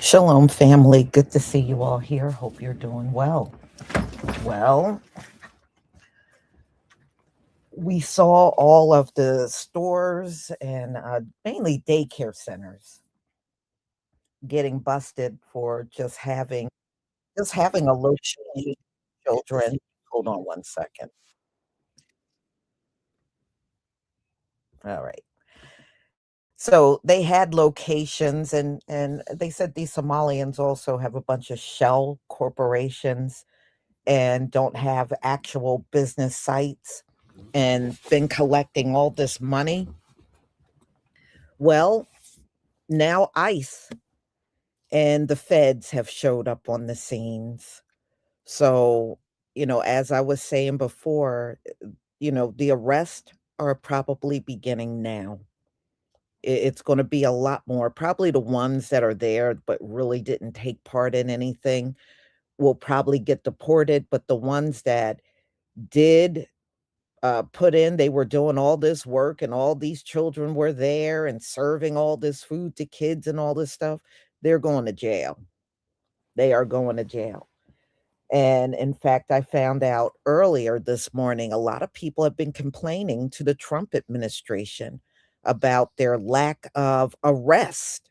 Shalom, family. Good to see you all here. Hope you're doing well. Well, we saw all of the stores and mainly daycare centers getting busted for just having a low children. Hold on one second. All right. So they had locations, and they said these Somalians also have a bunch of shell corporations and don't have actual business sites and been collecting all this money. Well, now ICE and the feds have showed up on the scenes. So, as I was saying before, the arrests are probably beginning now. It's going to be a lot more. Probably the ones that are there but really didn't take part in anything will probably get deported, but the ones that did put in, they were doing all this work and all these children were there and serving all this food to kids and all this stuff, they're going to jail. They are going to jail. And in fact, I found out earlier this morning, a lot of people have been complaining to the Trump administration about their lack of arrest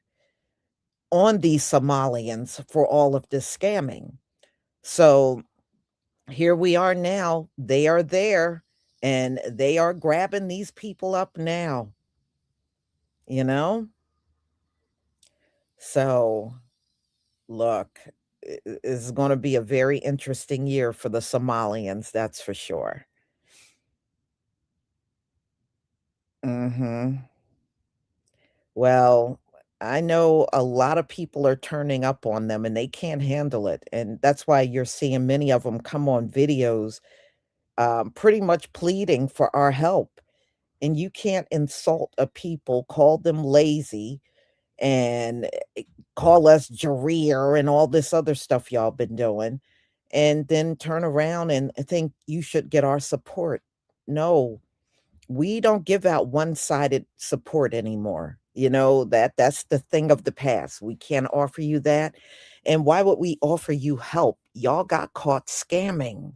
on these Somalians for all of this scamming. So here we are now. They are there and they are grabbing these people up now, you know? So look, it's going to be a very interesting year for the Somalians, that's for sure. Mhm. Well, I know a lot of people are turning up on them and they can't handle it. And that's why you're seeing many of them come on videos, pretty much pleading for our help. And you can't insult a people, call them lazy, and call us Jareer and all this other stuff y'all been doing, and then turn around and think you should get our support. No, we don't give out one-sided support anymore. That's the thing of the past. We can't offer you that. And why would we offer you help? Y'all got caught scamming.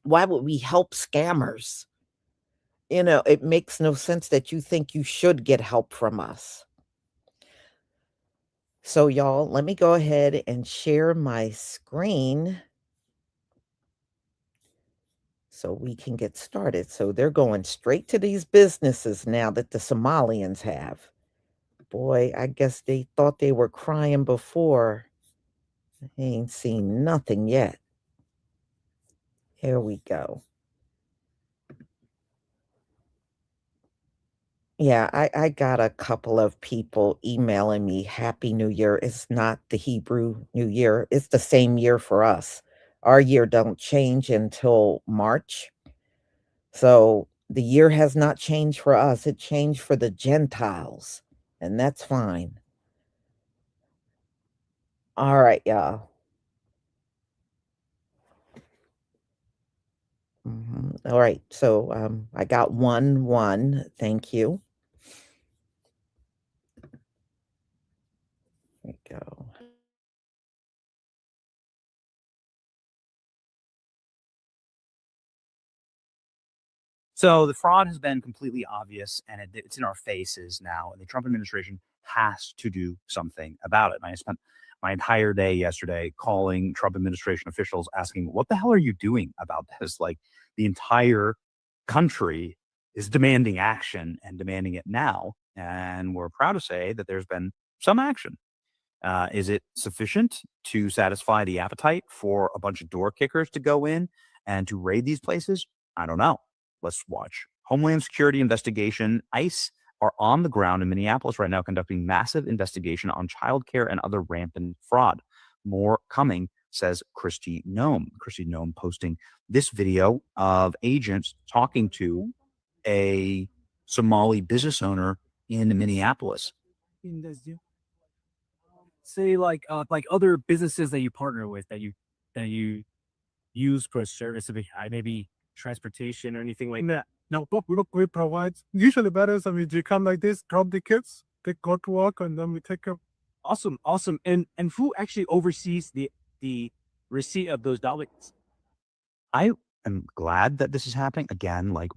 Why would we help scammers? It makes no sense that you think you should get help from us. So, y'all, let me go ahead and share my screen so we can get started. So they're going straight to these businesses now that the Somalians have. Boy, I guess they thought they were crying before. They ain't seen nothing yet. Here we go. Yeah, I got a couple of people emailing me Happy New Year. It's not the Hebrew New Year. It's the same year for us. Our year don't change until March. So the year has not changed for us. It changed for the Gentiles, and that's fine. All right, y'all. All right. So I got one. Thank you. There we go. So the fraud has been completely obvious, and it's in our faces now. And the Trump administration has to do something about it. And I spent my entire day yesterday calling Trump administration officials, asking, "What the hell are you doing about this?" Like the entire country is demanding action and demanding it now. And we're proud to say that there's been some action. Is it sufficient to satisfy the appetite for a bunch of door kickers to go in and to raid these places? I don't know. Let's watch. Homeland Security investigation. ICE are on the ground in Minneapolis right now conducting massive investigation on childcare and other rampant fraud. More coming, says Christy Nome. Christy Nome posting this video of agents talking to a Somali business owner in Minneapolis. Say like other businesses that you partner with that you use for a service of maybe transportation or anything like that. No, but we provide usually better. I mean, you come like this, drop the kids, they go to work, and then we take care. Awesome. And who actually oversees the receipt of those documents? I am glad that this is happening again. Like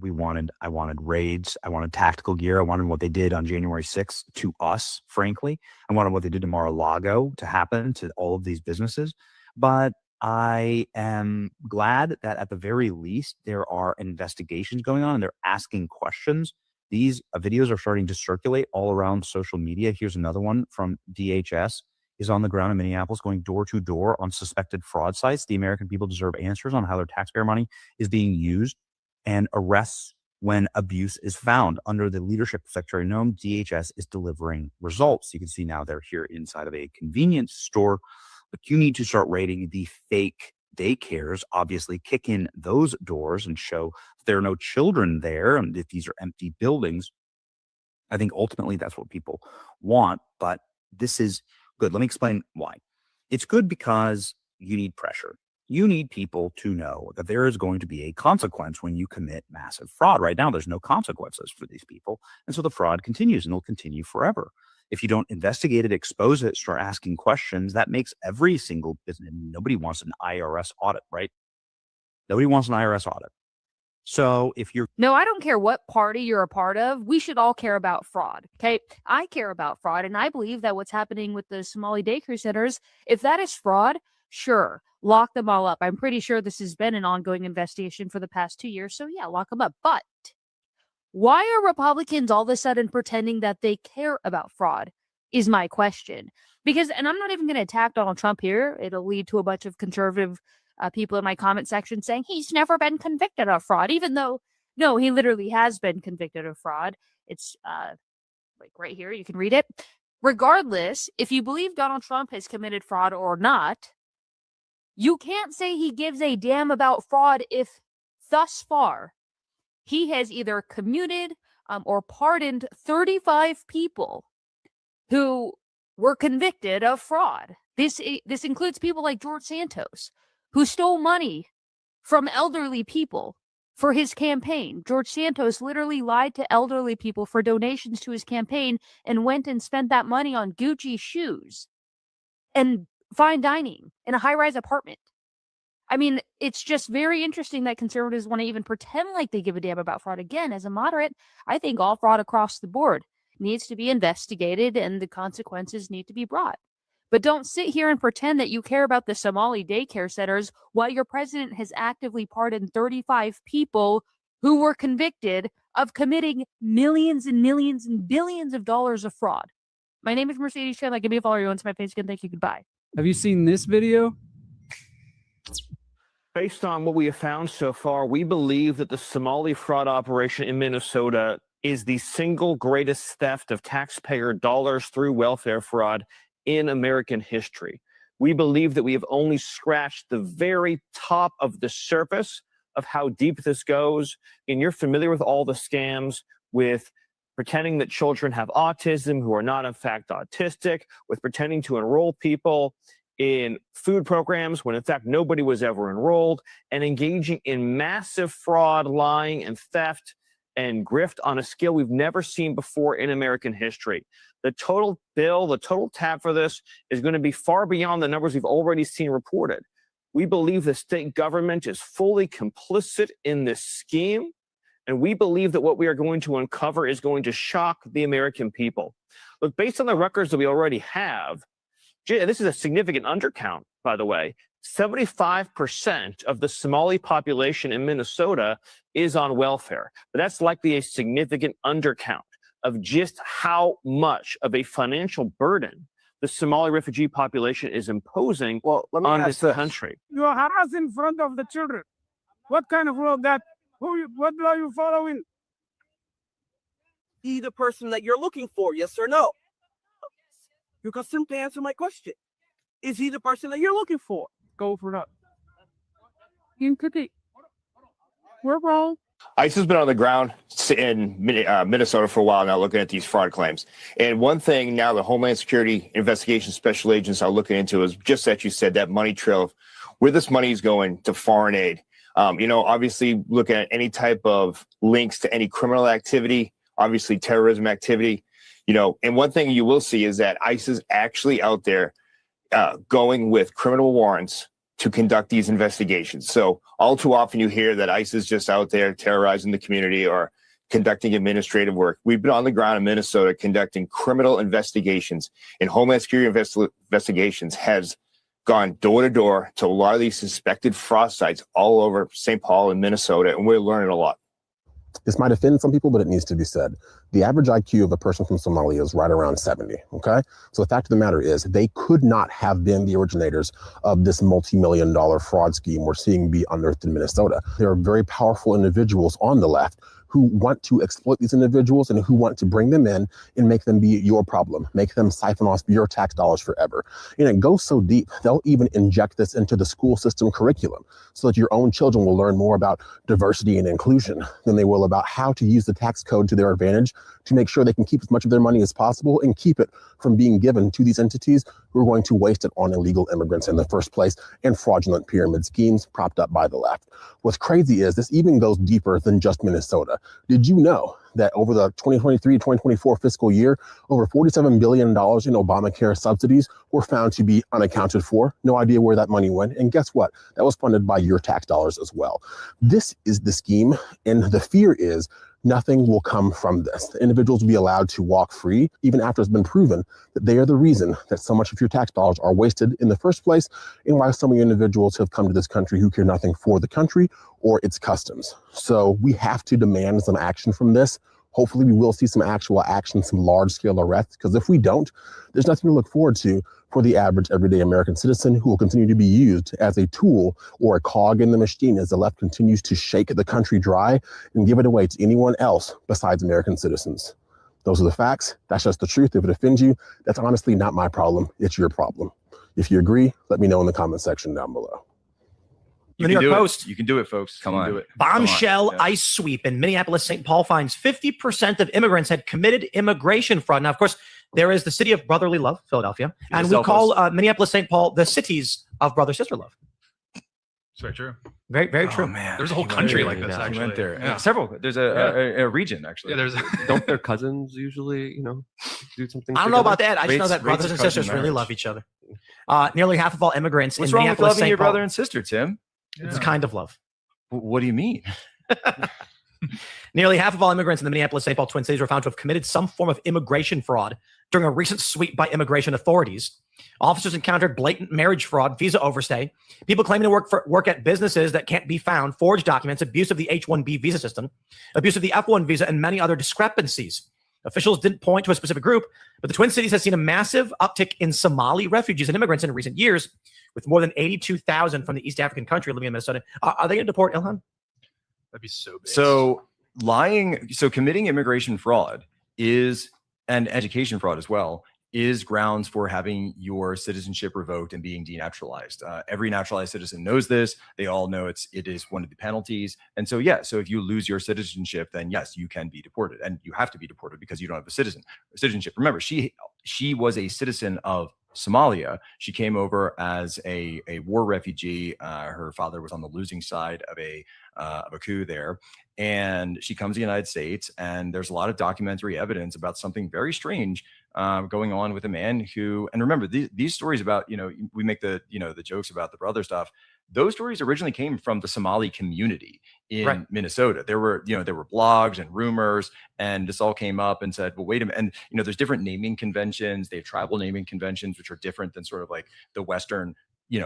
I wanted raids, I wanted tactical gear, I wanted what they did on January 6th to us. Frankly, I wanted what they did to Mar-a-Lago to happen to all of these businesses. But I am glad that at the very least there are investigations going on and they're asking questions. These videos are starting to circulate all around social media. Here's another one from DHS is on the ground in Minneapolis going door to door on suspected fraud sites. The American people deserve answers on how their taxpayer money is being used and arrests when abuse is found. Under the leadership of Secretary Noem, DHS is delivering results. You can see now they're here inside of a convenience store, but you need to start raiding the fake daycares, obviously kick in those doors and show that there are no children there and if these are empty buildings. I think ultimately that's what people want, but this is good. Let me explain why. It's good because you need pressure. You need people to know that there is going to be a consequence when you commit massive fraud. Right now, there's no consequences for these people. And so the fraud continues and it'll continue forever. If you don't investigate it, expose it, start asking questions, that makes every single business. Nobody wants an IRS audit, right? Nobody wants an IRS audit. So if you're No, I don't care what party you're a part of. We should all care about fraud. Okay. I care about fraud. And I believe that what's happening with the Somali daycare centers, if that is fraud, sure, lock them all up. I'm pretty sure this has been an ongoing investigation for the past 2 years. So yeah, lock them up. But why are Republicans all of a sudden pretending that they care about fraud is my question. Because, and I'm not even going to attack Donald Trump here. It'll lead to a bunch of conservative people in my comment section saying he's never been convicted of fraud, even though, no, he literally has been convicted of fraud. It's like right here, you can read it. Regardless, if you believe Donald Trump has committed fraud or not, you can't say he gives a damn about fraud if thus far he has either commuted or pardoned 35 people who were convicted of fraud. This includes people like George Santos, who stole money from elderly people for his campaign. George Santos literally lied to elderly people for donations to his campaign and went and spent that money on Gucci shoes and fine dining in a high-rise apartment. I mean, it's just very interesting that conservatives want to even pretend like they give a damn about fraud. Again, as a moderate, I think all fraud across the board needs to be investigated and the consequences need to be brought. But don't sit here and pretend that you care about the Somali daycare centers while your president has actively pardoned 35 people who were convicted of committing millions and millions and billions of dollars of fraud. My name is Mercedes Chandler. Give me a follow. You onto my page again. Thank you. Goodbye. Have you seen this video? Based on what we have found so far, we believe that the Somali fraud operation in Minnesota is the single greatest theft of taxpayer dollars through welfare fraud in American history. We believe that we have only scratched the very top of the surface of how deep this goes. And you're familiar with all the scams with pretending that children have autism who are not in fact autistic, with pretending to enroll people in food programs when in fact nobody was ever enrolled, and engaging in massive fraud, lying, and theft and grift on a scale we've never seen before in American history. The total bill, the total tab for this is going to be far beyond the numbers we've already seen reported. We believe the state government is fully complicit in this scheme, and we believe that what we are going to uncover is going to shock the American people. Look, based on the records that we already have, this is a significant undercount, by the way. 75% of the Somali population in Minnesota is on welfare, but that's likely a significant undercount of just how much of a financial burden the Somali refugee population is imposing on this country. You are harassed in front of the children. What kind of rule that? What are you following? Be the person that you're looking for, yes or no? You can simply answer my question. Is he the person that you're looking for? Go for that. We're wrong. ICE has been on the ground in Minnesota for a while now looking at these fraud claims. And one thing now the Homeland Security Investigation Special Agents are looking into is just that you said, that money trail of where this money is going to foreign aid. Obviously looking at any type of links to any criminal activity, obviously terrorism activity. You know, and one thing you will see is that ICE is actually out there going with criminal warrants to conduct these investigations. So all too often you hear that ICE is just out there terrorizing the community or conducting administrative work. We've been on the ground in Minnesota conducting criminal investigations, and Homeland Security investigations has gone door to door to a lot of these suspected fraud sites all over St. Paul and Minnesota, and we're learning a lot. This might offend some people, but it needs to be said. The average IQ of a person from Somalia is right around 70, okay? So the fact of the matter is they could not have been the originators of this multi-million-dollar fraud scheme we're seeing be unearthed in Minnesota. There are very powerful individuals on the left who want to exploit these individuals and who want to bring them in and make them be your problem, make them siphon off your tax dollars forever. And it goes so deep, they'll even inject this into the school system curriculum so that your own children will learn more about diversity and inclusion than they will about how to use the tax code to their advantage to make sure they can keep as much of their money as possible and keep it from being given to these entities who are going to waste it on illegal immigrants in the first place and fraudulent pyramid schemes propped up by the left. What's crazy is this even goes deeper than just Minnesota. Did you know that over the 2023-2024 fiscal year, over $47 billion in Obamacare subsidies were found to be unaccounted for? No idea where that money went. And guess what? That was funded by your tax dollars as well. This is the scheme, and the fear is nothing will come from this. The individuals will be allowed to walk free, even after it's been proven that they are the reason that so much of your tax dollars are wasted in the first place, and why so many individuals have come to this country who care nothing for the country or its customs. So we have to demand some action from this. Hopefully we will see some actual action, some large-scale arrests, because if we don't, there's nothing to look forward to for the average everyday American citizen who will continue to be used as a tool or a cog in the machine as the left continues to shake the country dry and give it away to anyone else besides American citizens. Those are the facts. That's just the truth. If it offends you, that's honestly not my problem. It's your problem. If you agree, let me know in the comment section down below. The New York Post. You can do it, folks. Come on. Do it. Bombshell ICE sweep in Minneapolis, St. Paul finds 50% of immigrants had committed immigration fraud. Now, of course, there is the city of brotherly love, Philadelphia, and we call Minneapolis, St. Paul the cities of brother sister love. It's very true. Very, very true. Man, there's a whole country like this. Actually, went there. Yeah. Several. There's a region actually. Yeah, don't their cousins usually, do something? I don't know about that. I just know that brothers and sisters really love each other. Nearly half of all immigrants in Minneapolis, with loving St. your Paul, brother and sister, Tim? It's kind of love. What do you mean? Nearly half of all immigrants in the Minneapolis, St. Paul Twin Cities were found to have committed some form of immigration fraud during a recent sweep by immigration authorities. Officers encountered blatant marriage fraud, visa overstay, people claiming to work at businesses that can't be found, forged documents, abuse of the H-1B visa system, abuse of the F-1 visa, and many other discrepancies. Officials didn't point to a specific group, but the Twin Cities has seen a massive uptick in Somali refugees and immigrants in recent years, with more than 82,000 from the East African country living in Minnesota. Are they going to deport Ilhan? That'd be so big. So committing immigration fraud and education fraud as well, is grounds for having your citizenship revoked and being denaturalized. Every naturalized citizen knows this. They all know it is one of the penalties. And so, so if you lose your citizenship, then yes, you can be deported, and you have to be deported because you don't have a citizenship. Remember, she was a citizen of Somalia. She came over as a war refugee. Her father was on the losing side of a coup there. And she comes to the United States, and there's a lot of documentary evidence about something very strange going on with a man who, and remember, these stories about, we make the jokes about the brother stuff. Those stories originally came from the Somali community in Minnesota. There were blogs and rumors, and this all came up and said, well, wait a minute. And, there's different naming conventions. They have tribal naming conventions, which are different than sort of like the Western,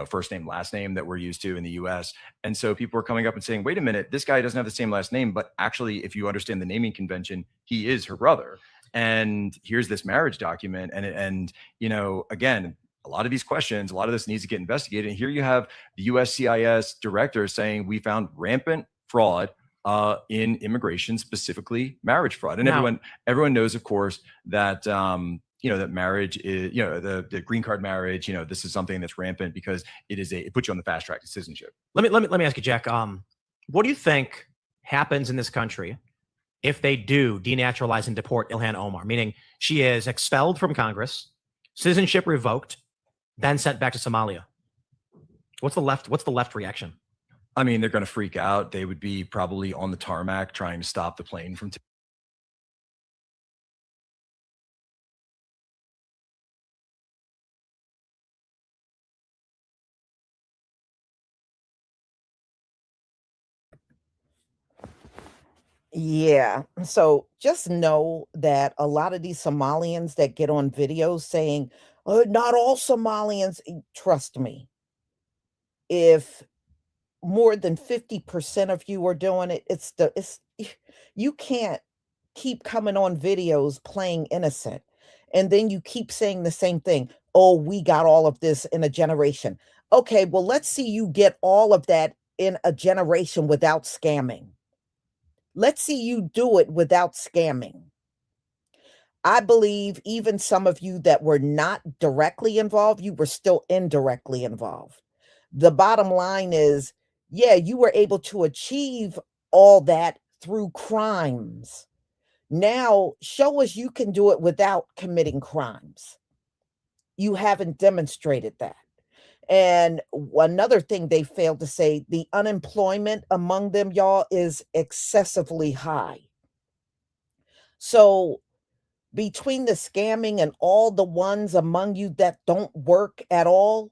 first name, last name that we're used to in the US. And so people are coming up and saying, wait a minute, this guy doesn't have the same last name, but actually, if you understand the naming convention, he is her brother. And here's this marriage document. And again, a lot of these questions, a lot of this needs to get investigated. And here you have the USCIS director saying we found rampant fraud in immigration, specifically marriage fraud. And now, everyone knows, of course, that that marriage is, the green card marriage, this is something that's rampant because it puts you on the fast track to citizenship. Let me ask you, Jack, what do you think happens in this country if they do denaturalize and deport Ilhan Omar, meaning she is expelled from Congress, citizenship revoked, then sent back to Somalia? What's the left reaction? I mean, they're going to freak out. They would be probably on the tarmac trying to stop the plane from Yeah. So just know that a lot of these Somalians that get on videos saying, not all Somalians, trust me, if more than 50% of you are doing it, it's you can't keep coming on videos playing innocent. And then you keep saying the same thing. Oh, we got all of this in a generation. Okay, well, let's see you get all of that in a generation without scamming. Let's see you do it without scamming. I believe even some of you that were not directly involved, you were still indirectly involved. The bottom line is, yeah, you were able to achieve all that through crimes. Now, show us you can do it without committing crimes. You haven't demonstrated that. And another thing they failed to say, the unemployment among them, y'all, is excessively high. So between the scamming and all the ones among you that don't work at all,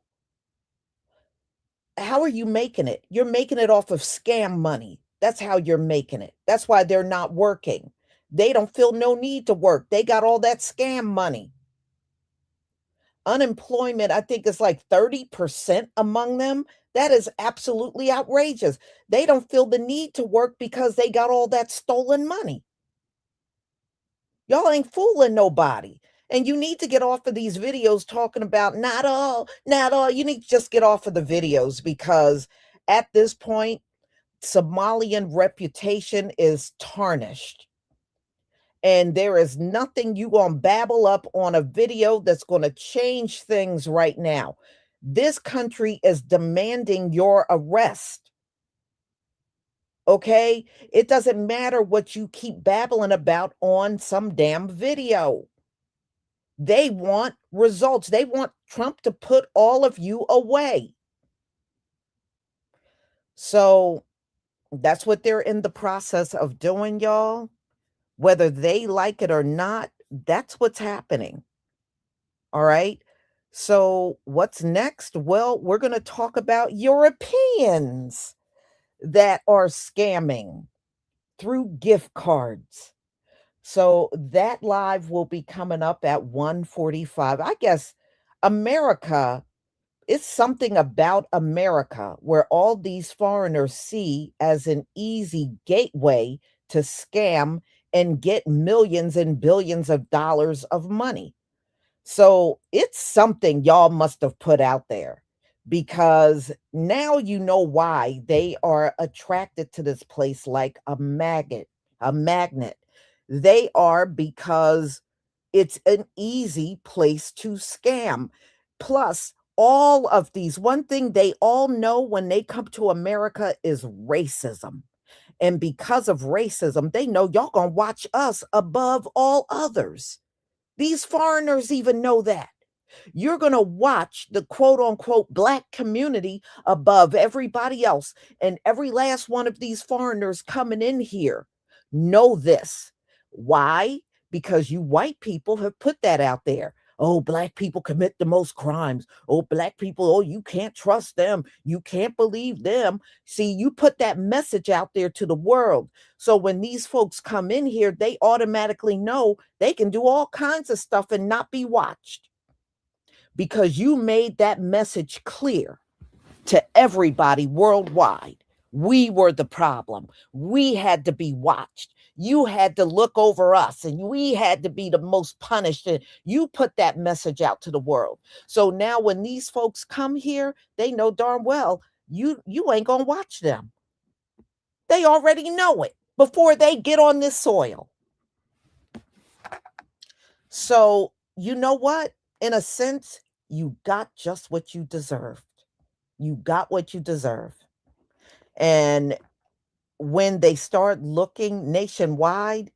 how are you making it? You're making it off of scam money. That's how you're making it. That's why they're not working. They don't feel no need to work. They got all that scam money. Unemployment, I think, is like 30% among them. That is absolutely outrageous. They don't feel the need to work because they got all that stolen money. Y'all ain't fooling nobody. And you need to get off of these videos talking about not all, not all. You need to just get off of the videos because at this point, Somalian reputation is tarnished. And there is nothing you gonna babble up on a video that's gonna change things right now. This country is demanding your arrest. Okay? It doesn't matter what you keep babbling about on some damn video. They want results. They want Trump to put all of you away. So that's what they're in the process of doing, y'all. Whether they like it or not, that's what's happening. All right. So what's next? Well, we're going to talk about Europeans that are scamming through gift cards. So that live will be coming up at 1:45. I guess America, it's something about America where all these foreigners see as an easy gateway to scam and get millions and billions of dollars of money. So it's something y'all must have put out there because now you know why they are attracted to this place like a magnet, a magnet. They are because it's an easy place to scam. Plus, all of these, one thing they all know when they come to America is racism. And because of racism, they know y'all gonna watch us above all others. These foreigners even know that. You're going to watch the quote unquote black community above everybody else. And every last one of these foreigners coming in here know this. Why? Because you white people have put that out there. Oh, black people commit the most crimes. Oh, black people, oh, you can't trust them. You can't believe them. See, you put that message out there to the world. So when these folks come in here, they automatically know they can do all kinds of stuff and not be watched because you made that message clear to everybody worldwide. We were the problem. We had to be watched. You had to look over us and we had to be the most punished. And you put that message out to the world. So now when these folks come here, they know darn well you ain't going to watch them. They already know it before they get on this soil. So, you know what? In a sense, you got just what you deserved. You got what you deserve. And when they start looking nationwide,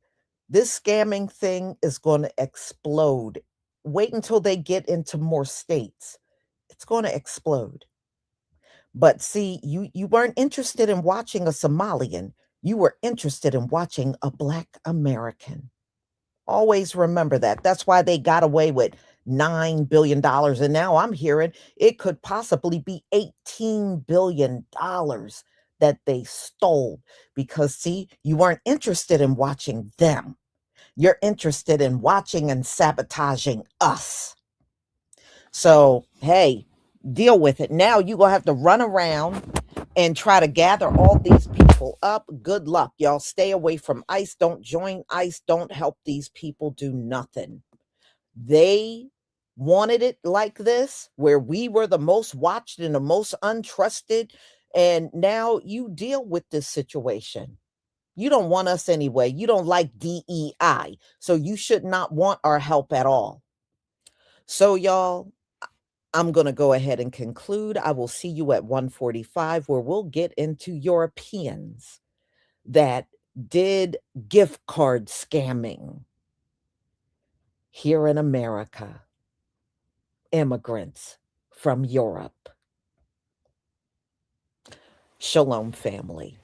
this scamming thing is going to explode. Wait until they get into more states. It's going to explode. But see, you weren't interested in watching a Somalian. You were interested in watching a Black American. Always remember that. That's why they got away with $9 billion. And now I'm hearing it could possibly be $18 billion that they stole, because see, you weren't interested in watching them. You're interested in watching and sabotaging us. So, hey, deal with it. Now you're going to have to run around and try to gather all these people up. Good luck. Y'all stay away from ICE. Don't join ICE. Don't help these people do nothing. They wanted it like this, where we were the most watched and the most untrusted. And now you deal with this situation. You don't want us anyway. You don't like DEI. So you should not want our help at all. So y'all, I'm going to go ahead and conclude. I will see you at 1:45, where we'll get into Europeans that did gift card scamming here in America. Immigrants from Europe. Shalom, family.